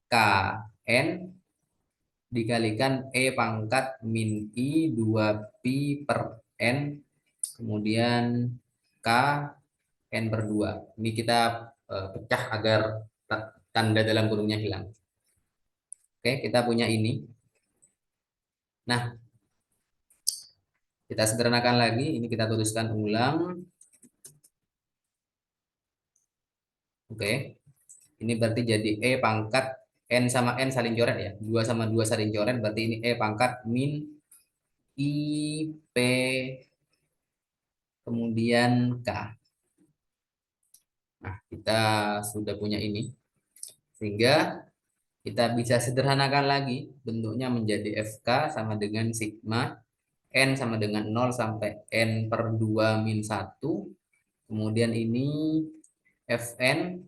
Kn dikalikan E pangkat min I 2 pi per N, kemudian K N per 2. Ini kita pecah agar tanda dalam kurungnya hilang. Oke, kita punya ini. Nah, kita sederhanakan lagi. Ini kita tuliskan ulang. Oke, ini berarti jadi E pangkat N sama N saling coret ya. 2 sama 2 saling coret, berarti ini E pangkat min I P kemudian K. Nah, kita sudah punya ini. Sehingga kita bisa sederhanakan lagi. Bentuknya menjadi FK sama dengan sigma N sama dengan 0 sampai N per 2 min 1. Kemudian ini Fn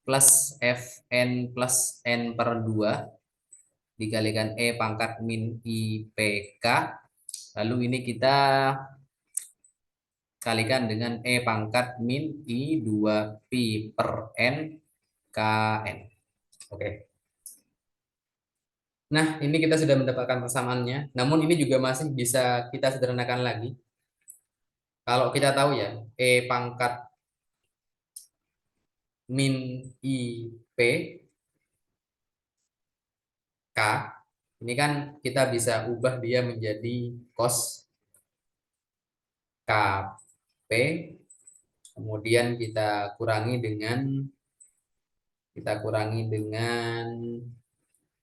plus Fn plus N per 2 dikalikan E pangkat min IPK. Lalu ini kita kalikan dengan E pangkat min I 2 pi per N Kn. Oke. Nah, ini kita sudah mendapatkan persamaannya. Namun ini juga masih bisa kita sederhanakan lagi. Kalau kita tahu ya, E pangkat min IP K, ini kan kita bisa ubah dia menjadi cos KP, kemudian kita kurangi dengan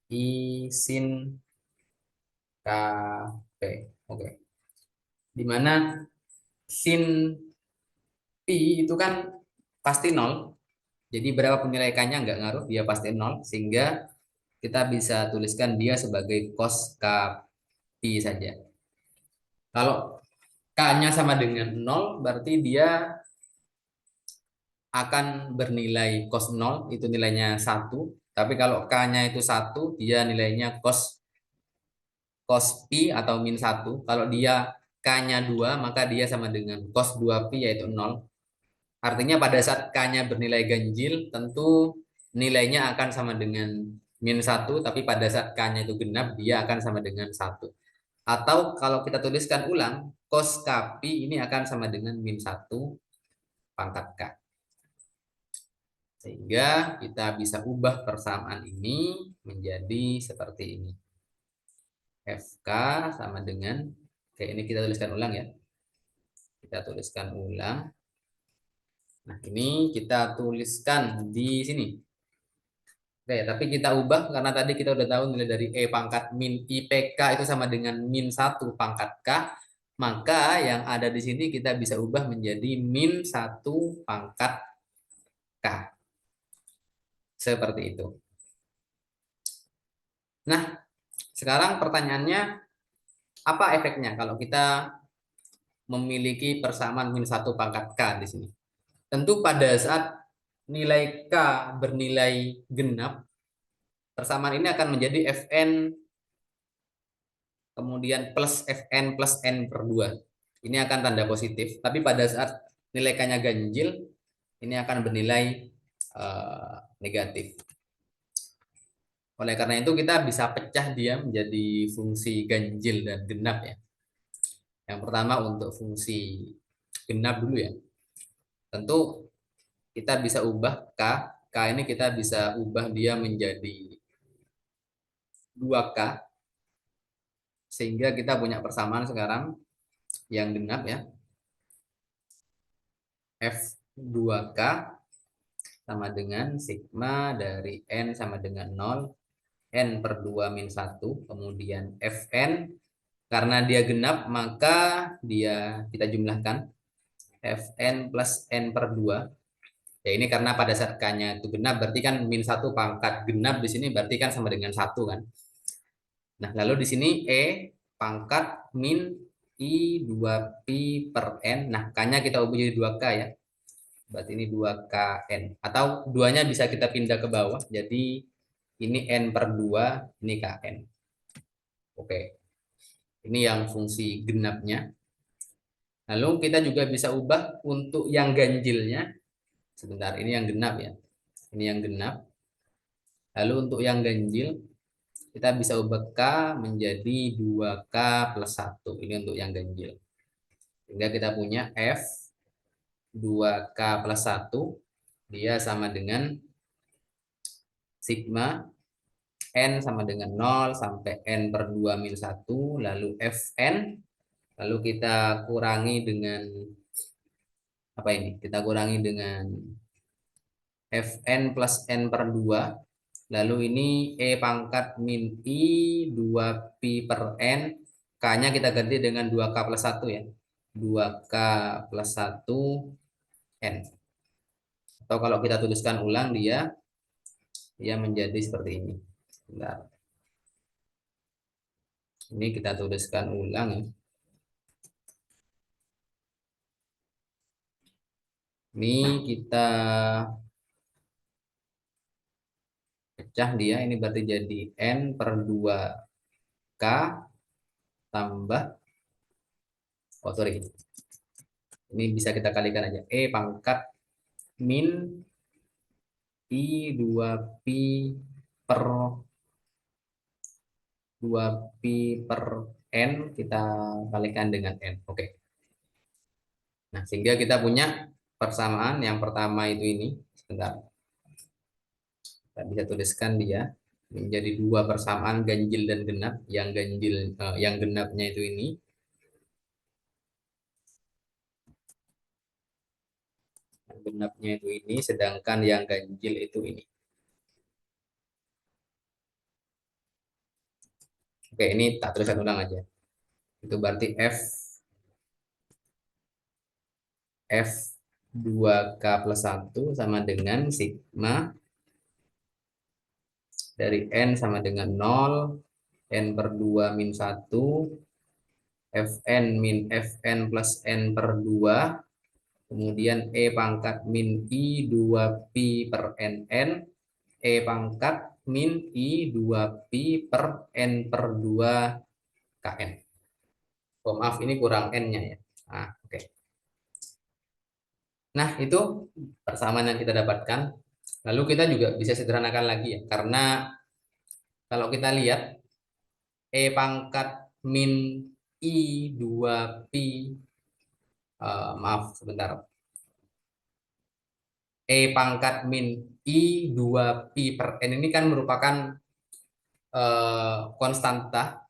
I sin KP. Oke. Dimana sin Pi itu kan pasti 0. Jadi berapa nilai K-nya nggak ngaruh, dia pasti 0. Sehingga kita bisa tuliskan dia sebagai cos K pi saja. Kalau K-nya sama dengan 0, berarti dia akan bernilai cos 0, itu nilainya 1. Tapi kalau K-nya itu 1, dia nilainya cos cos pi atau min 1. Kalau dia K-nya 2, maka dia sama dengan cos 2 pi yaitu 0. Artinya pada saat K-nya bernilai ganjil, tentu nilainya akan sama dengan min 1, tapi pada saat K-nya itu genap, dia akan sama dengan 1. Atau kalau kita tuliskan ulang, cos K pi ini akan sama dengan min 1 pangkat K. Sehingga kita bisa ubah persamaan ini menjadi seperti ini. FK sama dengan, oke ini kita tuliskan ulang ya. Kita tuliskan ulang. Nah ini kita tuliskan di sini. Oke, tapi kita ubah karena tadi kita udah tahu nilai dari E pangkat min IPK itu sama dengan min 1 pangkat K. Maka yang ada di sini kita bisa ubah menjadi min 1 pangkat K. Seperti itu. Nah, sekarang pertanyaannya, apa efeknya kalau kita memiliki persamaan min 1 pangkat K di sini? Tentu pada saat nilai K bernilai genap, persamaan ini akan menjadi Fn kemudian plus Fn plus N per 2. Ini akan tanda positif. Tapi pada saat nilai K-nya ganjil, ini akan bernilai negatif. Oleh karena itu kita bisa pecah dia menjadi fungsi ganjil dan genap ya. Yang pertama untuk fungsi genap dulu ya. Tentu kita bisa ubah K. K ini kita bisa ubah dia menjadi 2K. Sehingga kita punya persamaan sekarang yang genap ya. F2K sama dengan sigma dari N sama dengan 0, n per 2 min 1, kemudian Fn, karena dia genap maka kita jumlahkan Fn plus n per 2. Ya ini karena pada saat K-nya itu genap berarti kan min 1 pangkat genap di sini berarti kan sama dengan 1 kan. Nah, lalu di sini E pangkat min I 2pi per N. Nah, K-nya kita ubah jadi 2K ya. Berarti ini 2KN. Atau duanya bisa kita pindah ke bawah. Jadi ini N per 2, ini KN. Oke, ini yang fungsi genapnya. Lalu kita juga bisa ubah untuk yang ganjilnya. Sebentar, ini yang genap ya. Ini yang genap. Lalu untuk yang ganjil, kita bisa ubah K menjadi 2K plus 1. Ini untuk yang ganjil. Sehingga kita punya F 2K plus 1. Dia sama dengan sigma N sama dengan 0 sampai N per 2 min 1. Lalu Fn. Lalu kita kurangi dengan apa ini? Kita kurangi dengan Fn plus N per 2. Lalu ini E pangkat min I 2pi per N. K-nya kita ganti dengan 2K plus 1 ya. 2K plus 1 N. Atau kalau kita tuliskan ulang dia menjadi seperti ini. Bentar. Ini kita tuliskan ulang ya. Ini kita pecah dia, ini berarti jadi N per 2K tambah, oh sorry, ini bisa kita kalikan aja, E pangkat min I 2pi per 2pi per N, kita kalikan dengan N. Oke. Nah, sehingga kita punya persamaan yang pertama itu ini. Sebentar. Kita bisa tuliskan dia menjadi dua persamaan ganjil dan genap. Yang ganjil, yang genapnya itu ini. Yang genapnya itu ini, sedangkan yang ganjil itu ini. Oke, ini tak tuliskan ulang aja. Itu berarti F 2K plus 1 sama dengan sigma dari N sama dengan 0, N per 2 min 1, Fn min Fn plus N per 2, kemudian E pangkat min I 2pi per NN, E pangkat min I 2pi per N per 2 KN. Oh, maaf, ini kurang N-nya ya. Nah, oke. Nah, itu persamaan yang kita dapatkan. Lalu kita juga bisa sederhanakan lagi ya, karena kalau kita lihat E pangkat min I 2pi, maaf sebentar, E pangkat min I 2pi per N ini kan merupakan konstanta.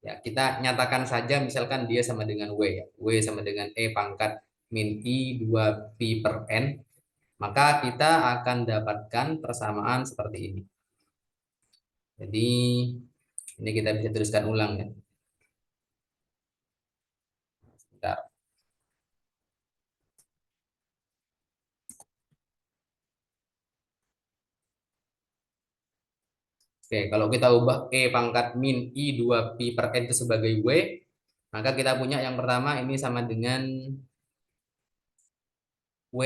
Ya, kita nyatakan saja misalkan dia sama dengan W ya. W sama dengan E pangkat min I 2pi per N. Maka kita akan dapatkan persamaan seperti ini. Jadi ini kita bisa tuliskan ulang ya. Bentar. Oke, kalau kita ubah E pangkat min I 2pi per N itu sebagai W, maka kita punya yang pertama ini sama dengan W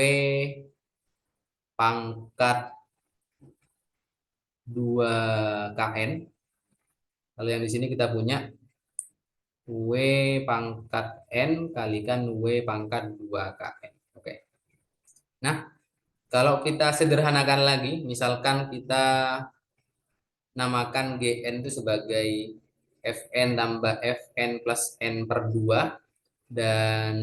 pangkat 2KN. Lalu yang di sini kita punya W pangkat N kalikan W pangkat 2KN. Oke. Nah, kalau kita sederhanakan lagi, misalkan kita namakan GN itu sebagai Fn tambah Fn plus N per 2, dan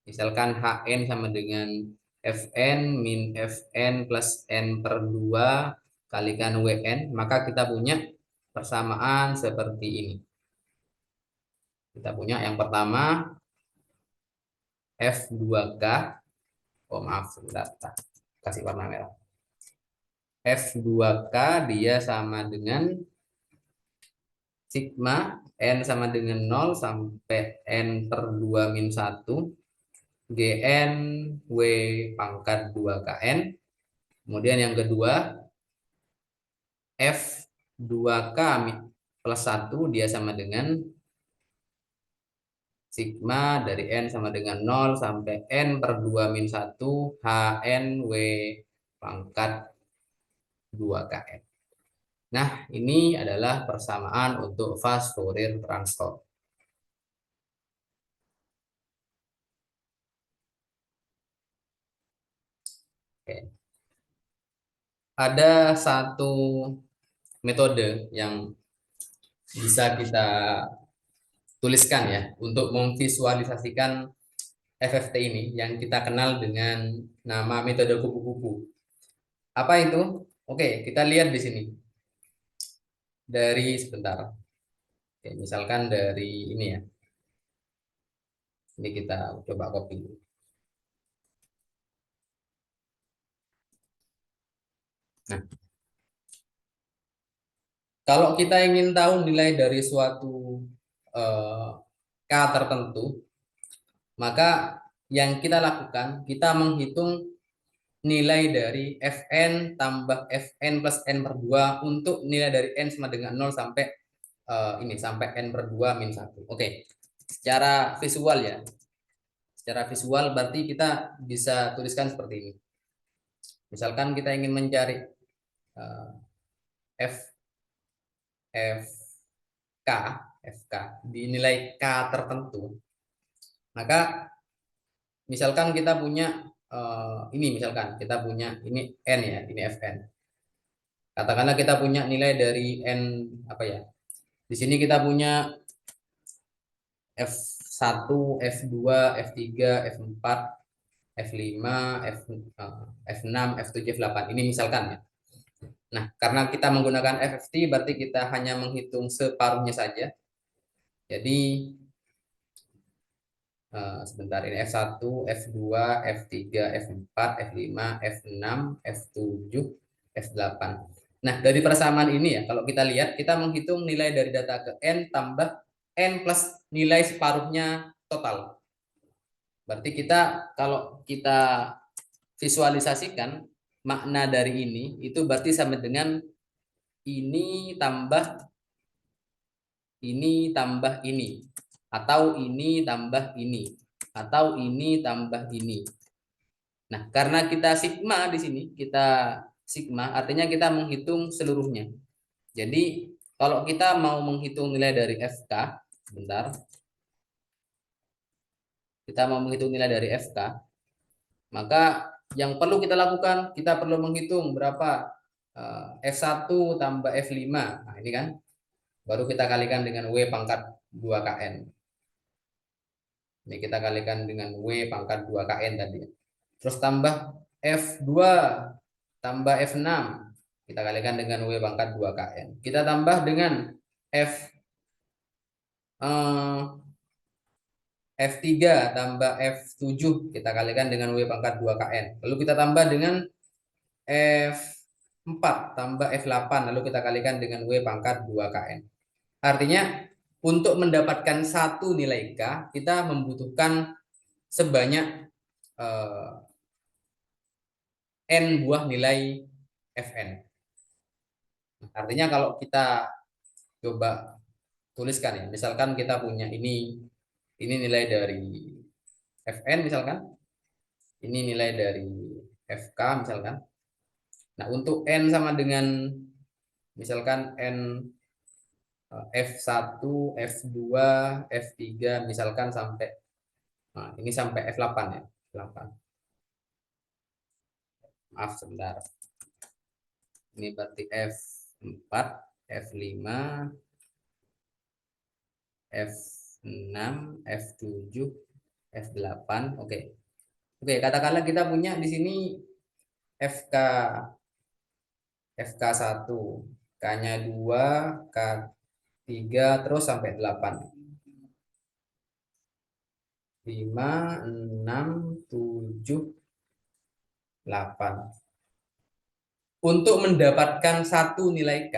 misalkan Hn sama dengan Fn min Fn plus N per 2 kalikan Wn, maka kita punya persamaan seperti ini. Kita punya yang pertama F2K, oh maaf, sebentar, kasih warna merah. F2K dia sama dengan sigma N sama dengan 0 sampai N per 2 min 1 GN W pangkat 2KN. Kemudian yang kedua F2K plus 1 dia sama dengan sigma dari N sama dengan 0 sampai N per 2 min 1 HN W pangkat 2KN. Nah, ini adalah persamaan untuk fast Fourier transform. Oke. Ada satu metode yang bisa kita tuliskan ya untuk memvisualisasikan FFT ini yang kita kenal dengan nama metode kupu-kupu. Apa itu? Oke, kita lihat di sini. Dari sebentar. Oke, misalkan dari ini ya. Ini kita coba copy. Nah, kalau kita ingin tahu nilai dari suatu eh, K tertentu, maka yang kita lakukan, kita menghitung nilai dari Fn tambah Fn plus N per 2 untuk nilai dari N sama dengan 0 sampai ini sampai N per 2 min 1. Oke, secara visual ya. Secara visual berarti kita bisa tuliskan seperti ini. Misalkan kita ingin mencari uh, F FK FK di nilai K tertentu, maka misalkan kita punya ini misalkan kita punya ini N ya, ini Fn. Katakanlah kita punya nilai dari N apa ya? Di sini kita punya F1, F2, F3, F4, F5, F6, F7, F8. Ini misalkan ya. Nah, karena kita menggunakan FFT berarti kita hanya menghitung separuhnya saja. Jadi sebentar ini F1, F2, F3, F4, F5, F6, F7, F8. Nah, dari persamaan ini ya, kalau kita lihat, kita menghitung nilai dari data ke N tambah N plus nilai separuhnya total. Berarti kita, kalau kita visualisasikan, makna dari ini, itu berarti sama dengan ini tambah ini tambah ini. Atau ini tambah ini. Atau ini tambah ini. Nah, karena kita sigma di sini, kita sigma artinya kita menghitung seluruhnya. Jadi, kalau kita mau menghitung nilai dari FK, sebentar, kita mau menghitung nilai dari FK, maka yang perlu kita lakukan, kita perlu menghitung berapa F1 tambah F5. Nah, ini kan, baru kita kalikan dengan W pangkat 2KN. Ini kita kalikan dengan W pangkat 2KN tadi. Terus tambah F2 tambah F6. Kita kalikan dengan W pangkat 2KN. Kita tambah dengan F3 tambah F7. Kita kalikan dengan W pangkat 2KN. Lalu kita tambah dengan F4 tambah F8. Lalu kita kalikan dengan W pangkat 2KN. Artinya untuk mendapatkan satu nilai K, kita membutuhkan sebanyak N buah nilai Fn. Artinya kalau kita coba tuliskan ya, misalkan kita punya ini nilai dari Fn misalkan, ini nilai dari Fk misalkan. Nah, untuk N sama dengan misalkan N F1, F2, F3 misalkan sampai ini sampai F8 ya, 8. Maaf sebentar. Ini berarti F4, F5, F6, F7, F8. Oke. Oke, katakanlah kita punya di sini FK FK1, K-nya 2, K3 terus sampai 8. 5, 6, 7, 8. Untuk mendapatkan satu nilai K,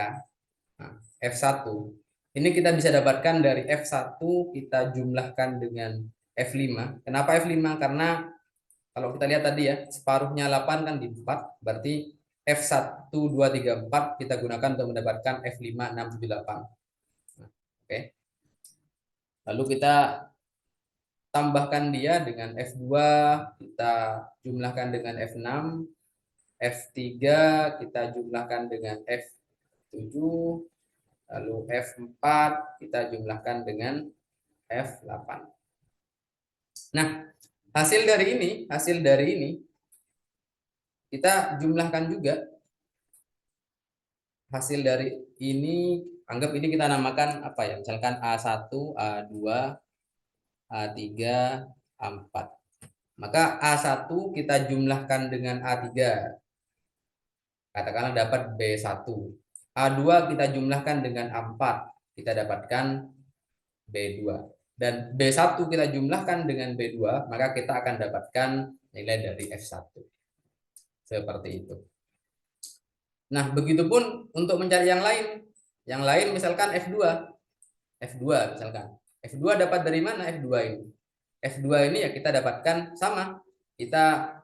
nah, F1, ini kita bisa dapatkan dari F1 kita jumlahkan dengan F5. Kenapa F5? Karena kalau kita lihat tadi ya, separuhnya 8 kan di 4, berarti F1, 2, 3, 4 kita gunakan untuk mendapatkan F5, 6, 7, 8. Nah, oke. Lalu kita tambahkan dia dengan F2, kita jumlahkan dengan F6, F3 kita jumlahkan dengan F7, lalu F4 kita jumlahkan dengan F8. Nah, hasil dari ini kita jumlahkan juga. Hasil dari ini, anggap ini kita namakan apa ya? Misalkan A1, A2, A3, A4. Maka A1 kita jumlahkan dengan A3. Katakanlah dapat B1. A2 kita jumlahkan dengan A4. Kita dapatkan B2. Dan B1 kita jumlahkan dengan B2, maka kita akan dapatkan nilai dari F1. Seperti itu. Nah, begitupun untuk mencari yang lain. Yang lain misalkan F2. F2 misalkan. F2 dapat dari mana F2 ini? F2 ini ya kita dapatkan sama. Kita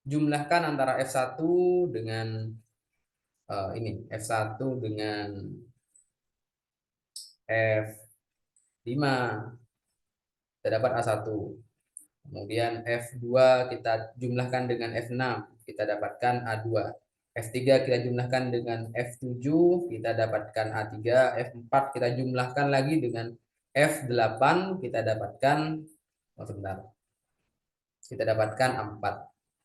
jumlahkan antara F1 dengan ini. F1 dengan F5. Kita dapat A1. Kemudian F2 kita jumlahkan dengan F6. Kita dapatkan A2. F3 kita jumlahkan dengan F7, kita dapatkan A3, F4 kita jumlahkan lagi dengan F8, kita dapatkan, sebentar, kita dapatkan A4.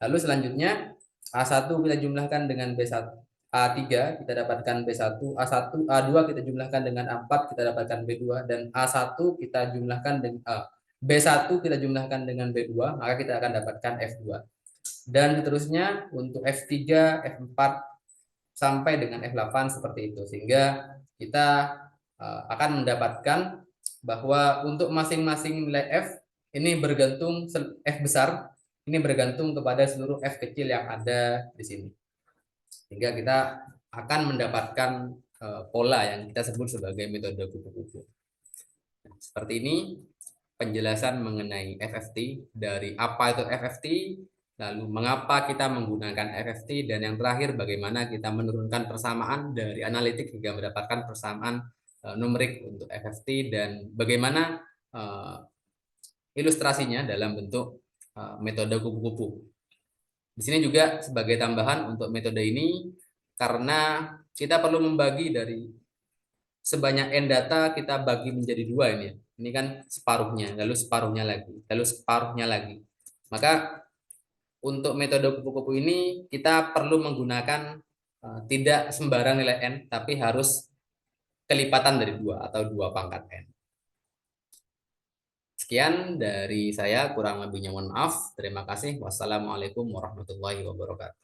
Lalu selanjutnya A1 kita jumlahkan dengan B1, A3 kita dapatkan B1, A1, A2 kita jumlahkan dengan A4, kita dapatkan B2, dan A1 kita jumlahkan dengan B1 kita jumlahkan dengan B2, maka kita akan dapatkan F2. Dan seterusnya untuk F3, F4 sampai dengan F8 seperti itu. Sehingga kita akan mendapatkan bahwa untuk masing-masing nilai F ini bergantung, F besar ini bergantung kepada seluruh F kecil yang ada di sini. Sehingga kita akan mendapatkan pola yang kita sebut sebagai metode kupu-kupu. Seperti ini penjelasan mengenai FFT, dari apa itu FFT, lalu mengapa kita menggunakan FFT, dan yang terakhir bagaimana kita menurunkan persamaan dari analitik hingga mendapatkan persamaan numerik untuk FFT, dan bagaimana ilustrasinya dalam bentuk metode kupu-kupu. Di sini juga sebagai tambahan untuk metode ini, karena kita perlu membagi dari sebanyak n data, kita bagi menjadi dua ini ya. Ini kan separuhnya, lalu separuhnya lagi, lalu separuhnya lagi. Maka untuk metode kupu-kupu ini kita perlu menggunakan tidak sembarang nilai n, tapi harus kelipatan dari 2 atau 2 pangkat n. Sekian dari saya, kurang lebihnya mohon maaf. Terima kasih. Wassalamualaikum warahmatullahi wabarakatuh.